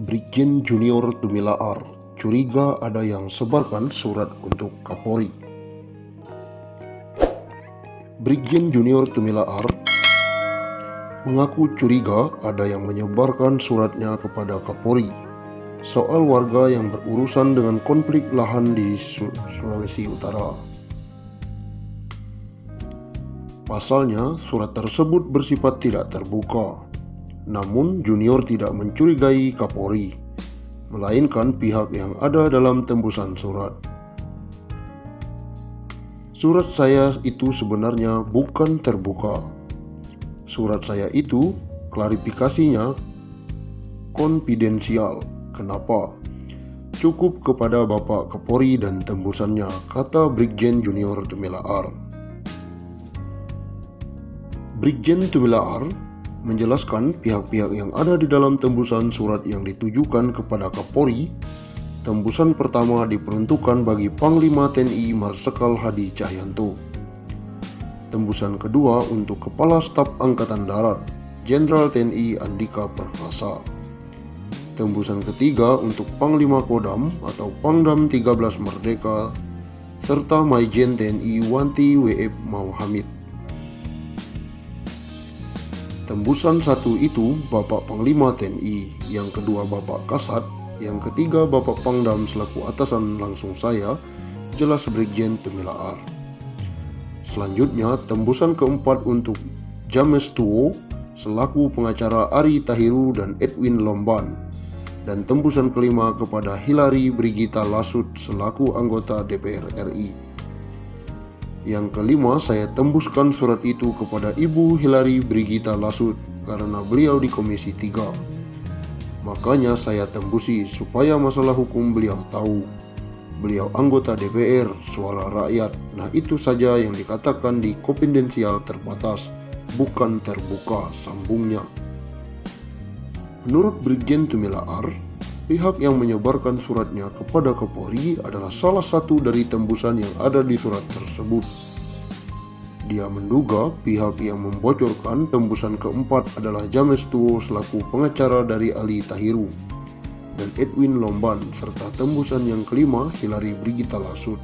Brigjen Junior Tumilaar curiga ada yang sebarkan surat untuk Kapolri. Brigjen Junior Tumilaar mengaku curiga ada yang menyebarkan suratnya kepada Kapolri soal warga yang berurusan dengan konflik lahan di Sulawesi Utara. Pasalnya, surat tersebut bersifat tidak terbuka. Namun, Junior tidak mencurigai Kapolri, melainkan pihak yang ada dalam tembusan surat. Surat saya itu sebenarnya bukan terbuka. Surat saya itu klarifikasinya konfidensial. Kenapa? Cukup kepada Bapak Kapolri dan tembusannya, kata Brigjen Junior Tumilaar. Brigjen Tumilaar menjelaskan pihak-pihak yang ada di dalam tembusan surat yang ditujukan kepada Kapolri. Tembusan pertama diperuntukkan bagi Panglima TNI Marsikal Hadi Cahyanto. Tembusan kedua untuk Kepala Staf Angkatan Darat Jenderal TNI Andika Perkasa. Tembusan ketiga untuk Panglima Kodam atau Pangdam 13 Merdeka serta Maijen TNI Wanti W.F. Mauhamid. Tembusan satu itu Bapak Panglima TNI, yang kedua Bapak Kasat, yang ketiga Bapak Pangdam selaku atasan langsung saya, jelas Brigjen Tumilaar. Selanjutnya tembusan keempat untuk James Tuo selaku pengacara Ari Tahiru dan Edwin Lomban, dan tembusan kelima kepada Hilary Brigita Lasut selaku anggota DPR RI. Yang kelima, saya tembuskan surat itu kepada Ibu Hilary Brigita Lasut karena beliau di Komisi 3. Makanya saya tembusi supaya masalah hukum beliau tahu. Beliau anggota DPR, suara rakyat. Nah, itu saja yang dikatakan di konfidensial terbatas, bukan terbuka, sambungnya. Menurut Brigjen Tumilaar, pihak yang menyebarkan suratnya kepada Kapolri adalah salah satu dari tembusan yang ada di surat tersebut. Dia menduga pihak yang membocorkan tembusan keempat adalah James Tuo selaku pengacara dari Ali Tahiru dan Edwin Lomban, serta tembusan yang kelima Hilary Brigita Lasut.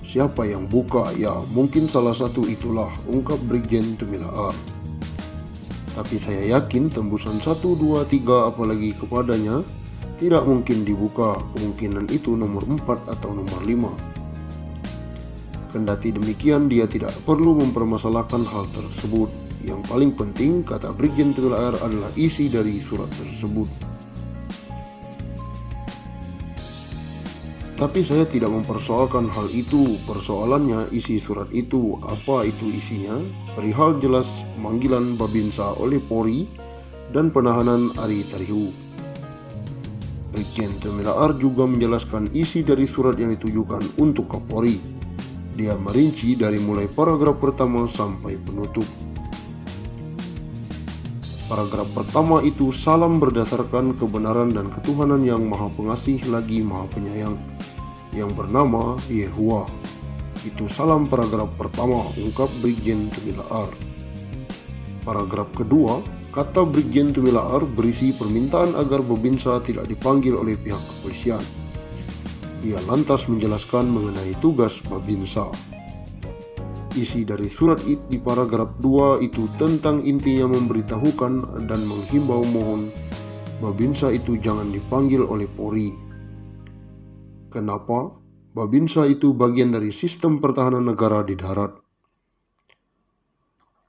Siapa yang buka? Ya, mungkin salah satu itulah, ungkap Brigjen Tumilaar. Tapi saya yakin tembusan 1, 2, 3 apalagi kepadanya tidak mungkin dibuka. Kemungkinan itu nomor 4 atau nomor 5. Kendati demikian, dia tidak perlu mempermasalahkan hal tersebut. Yang paling penting, kata Brigjen Tumilaar, adalah isi dari surat tersebut. Tapi saya tidak mempersoalkan hal itu. Persoalannya isi surat itu. Apa itu isinya? Perihal jelas pemanggilan Babinsa oleh Polri dan penahanan Ari Tahiru. Brigjen Tumilaar juga menjelaskan isi dari surat yang ditujukan untuk Kapolri. Dia merinci dari mulai paragraf pertama sampai penutup. Paragraf pertama itu salam berdasarkan kebenaran dan ketuhanan yang maha pengasih lagi maha penyayang, yang bernama Yehuwa. Itu salam paragraf pertama, ungkap Brigjen Tumilaar. Paragraf kedua, kata Brigjen Tumilaar, berisi permintaan agar Babinsa tidak dipanggil oleh pihak kepolisian. Ia lantas menjelaskan mengenai tugas Babinsa. Isi dari surat di paragraf 2 itu tentang intinya memberitahukan dan menghimbau mohon Babinsa itu jangan dipanggil oleh Polri. Kenapa? Babinsa itu bagian dari sistem pertahanan negara di darat.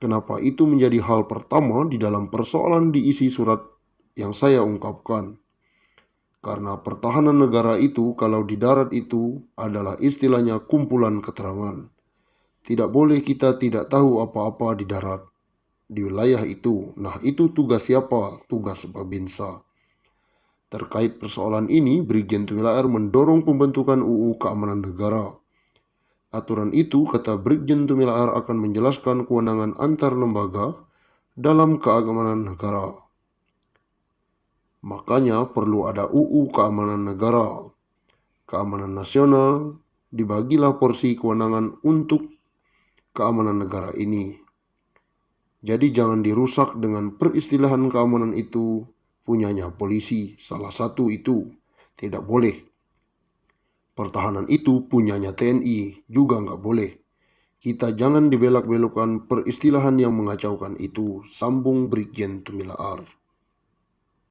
Kenapa itu menjadi hal pertama di dalam persoalan diisi surat yang saya ungkapkan? Karena pertahanan negara itu kalau di darat itu adalah istilahnya kumpulan keterangan. Tidak boleh kita tidak tahu apa-apa di darat, di wilayah itu. Nah, itu tugas siapa? Tugas Babinsa. Terkait persoalan ini, Brigjen Tumilaar mendorong pembentukan UU Keamanan Negara. Aturan itu, kata Brigjen Tumilaar, akan menjelaskan kewenangan antar lembaga dalam keamanan negara. Makanya perlu ada UU Keamanan Negara. Keamanan nasional, dibagilah porsi kewenangan untuk keamanan negara ini. Jadi jangan dirusak dengan peristilahan keamanan itu punyanya polisi, salah satu itu tidak boleh. Pertahanan itu punyanya TNI, juga nggak boleh. Kita jangan dibelak-belokkan peristilahan yang mengacaukan itu, sambung Brigjen Tumilaar.